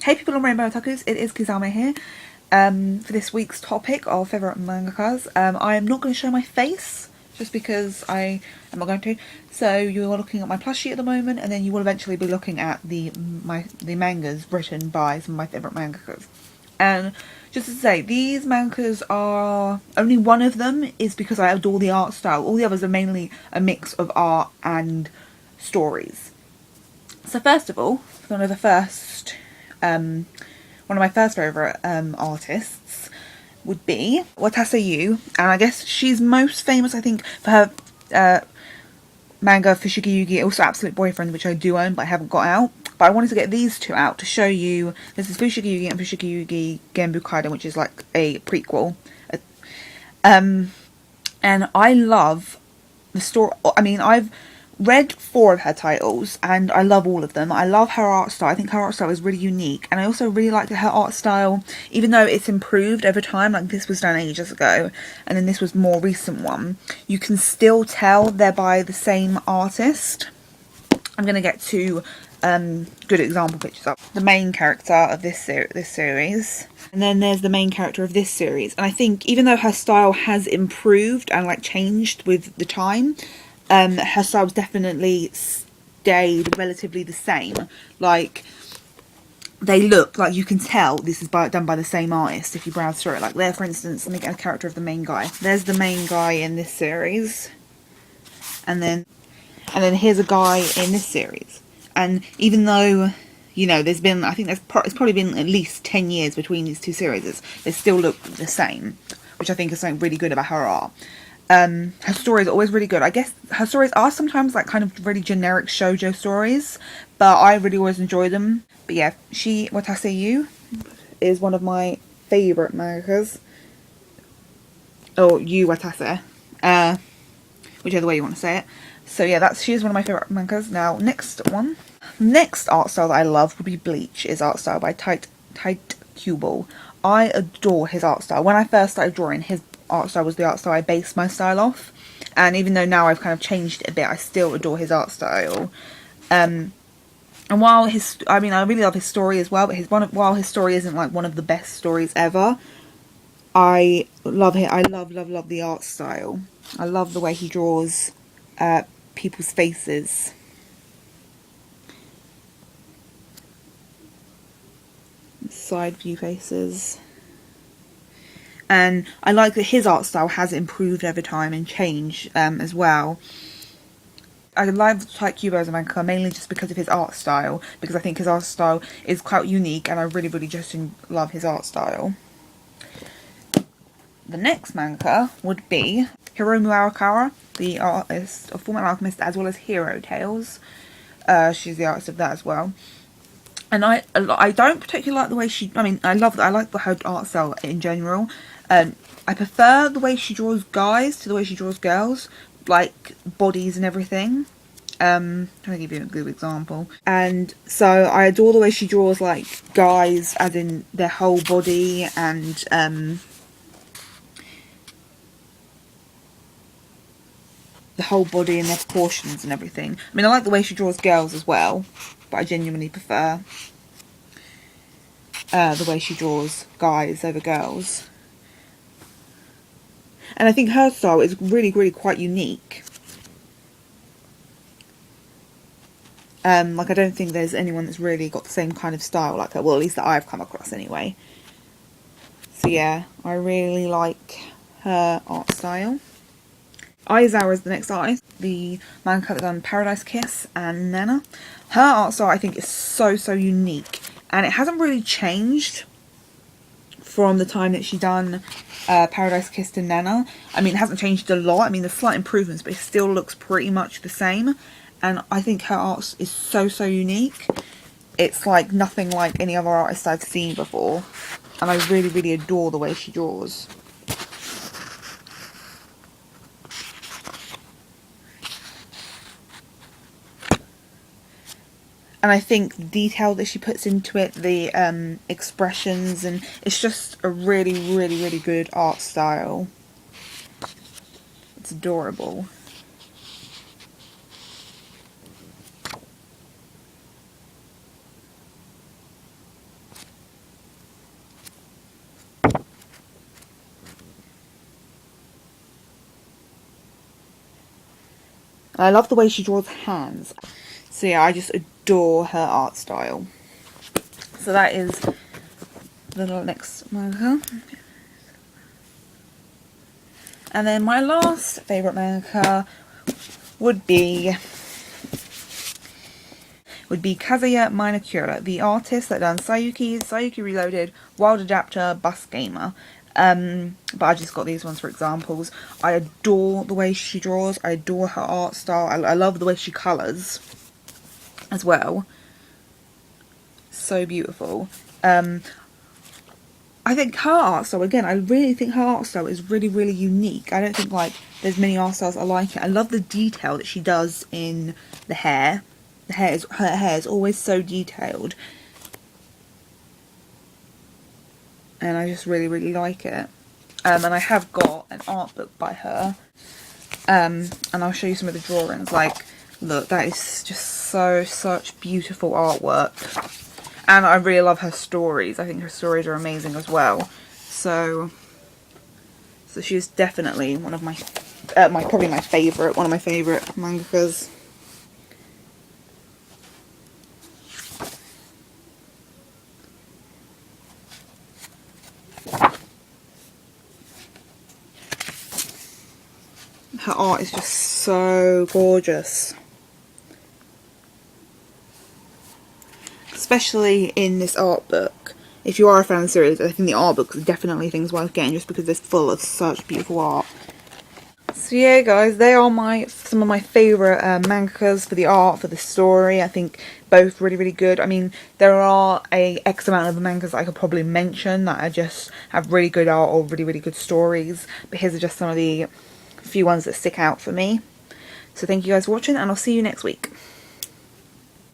Hey people of Rainbow Otakus, it is Kisame here. For this week's topic of favourite mangakas, I am not going to show my face, just because I am not going to. So you are looking at my plushie at the moment, and then you will eventually be looking at the mangas written by some of my favourite mangakas. And just to say, these mangakas are, only one of them is because I adore the art style. All the others are mainly a mix of art and stories. So first of all, one of my first favourite artists would be Watase Yu, and I guess she's most famous, I think, for her manga Fushigi Yugi, also Absolute Boyfriend, which I do own but I haven't got out. But I wanted to get these two out to show you. This is Fushigi Yugi and Fushigi Yugi Genbu Kaiden, which is like a prequel. And I love the story. I mean, I've read 4 of her titles and I love all of them. I love her art style. I think her art style is really unique, and I also really like her art style, even though it's improved over time. Like, this was done ages ago and then this was more recent one. You can still tell they're by the same artist. I'm going to get 2 good example pictures up. The main character of this series, and then there's the main character of this series. And I think even though her style has improved and like changed with the time, her style's definitely stayed relatively the same. Like, they look like, you can tell this is done by the same artist if you browse through it. Like there, for instance, let me get a character of the main guy. There's the main guy in this series, and then here's a guy in this series. And even though, you know, there's been, I think it's probably been at least 10 years between these 2 series, they still look the same, which I think is something really good about her art. Her stories are always really good. I guess her stories are sometimes like kind of really generic shoujo stories, but I really always enjoy them. But yeah, Watase Yu is one of my favourite mangakas. Or Yu Watase, whichever way you want to say it. So yeah, she is one of my favourite mangakas. Now, next art style that I love would be Bleach. Is art style by Tight Kubel. I adore his art style. When I first started drawing, his art style was the art style I based my style off, and even though now I've kind of changed it a bit, I still adore his art style. And while I really love his story as well, but while his story isn't like one of the best stories ever, I love it. I love the art style. I love the way he draws people's faces. Side view faces. And I like that his art style has improved over time and changed as well. I love Tight Kubo as a mangaka mainly just because of his art style, because I think his art style is quite unique and I really just love his art style. The next mangaka would be Hiromu Arakawa, the artist of Fullmetal Alchemist as well as Hero Tales. She's the artist of that as well. And I don't particularly like the way I like her art style in general. I prefer the way she draws guys to the way she draws girls, like bodies and everything. Trying to give you a good example. And so I adore the way she draws like guys, as in their whole body, and the whole body and their proportions and everything. I mean, I like the way she draws girls as well, but I genuinely prefer the way she draws guys over girls. And I think her style is really quite unique. Like, I don't think there's anyone that's really got the same kind of style like her. Well, at least that I've come across anyway. So yeah, I really like her art style. Aizawa is the next artist, the mangaka that done Paradise Kiss and Nana. Her art style, I think, is so unique, and it hasn't really changed from the time that she done Paradise Kiss and Nana. I mean, it hasn't changed a lot. I mean, there's slight improvements, but it still looks pretty much the same. And I think her art is so unique. It's like nothing like any other artist I've seen before, and I really adore the way she draws. And I think the detail that she puts into it, the expressions, and it's just a really good art style. It's adorable. And I love the way she draws hands. So yeah, I just adore her art style. So that is the next manga. And then my last favourite manga would be Kazuya Minakura, the artist that done Sayuki, Sayuki Reloaded, Wild Adapter, Bus Gamer. But I just got these ones for examples. I adore the way she draws. I adore her art style. I love the way she colours as well. So beautiful. I think her art style, again, I really think her art style is really, really unique. I don't think, like, there's many art styles I like it. I love the detail that she does in the hair. Her hair is always so detailed. And I just really, really like it. And I have got an art book by her. And I'll show you some of the drawings. Like, look, that is just such beautiful artwork. And I really love her stories. I think her stories are amazing as well. So she's definitely one of my, probably my favourite, one of my favourite mangakas. Her art is just so gorgeous. Especially in this art book. If you are a fan of the series, I think the art books are definitely things worth getting just because they're full of such beautiful art. So yeah guys, they are some of my favourite mangakas for the art, for the story. I think both really, really good. I mean, there are a X amount of mangas I could probably mention that are just have really good art or really, really good stories. But here's just some of the few ones that stick out for me. So thank you guys for watching, and I'll see you next week.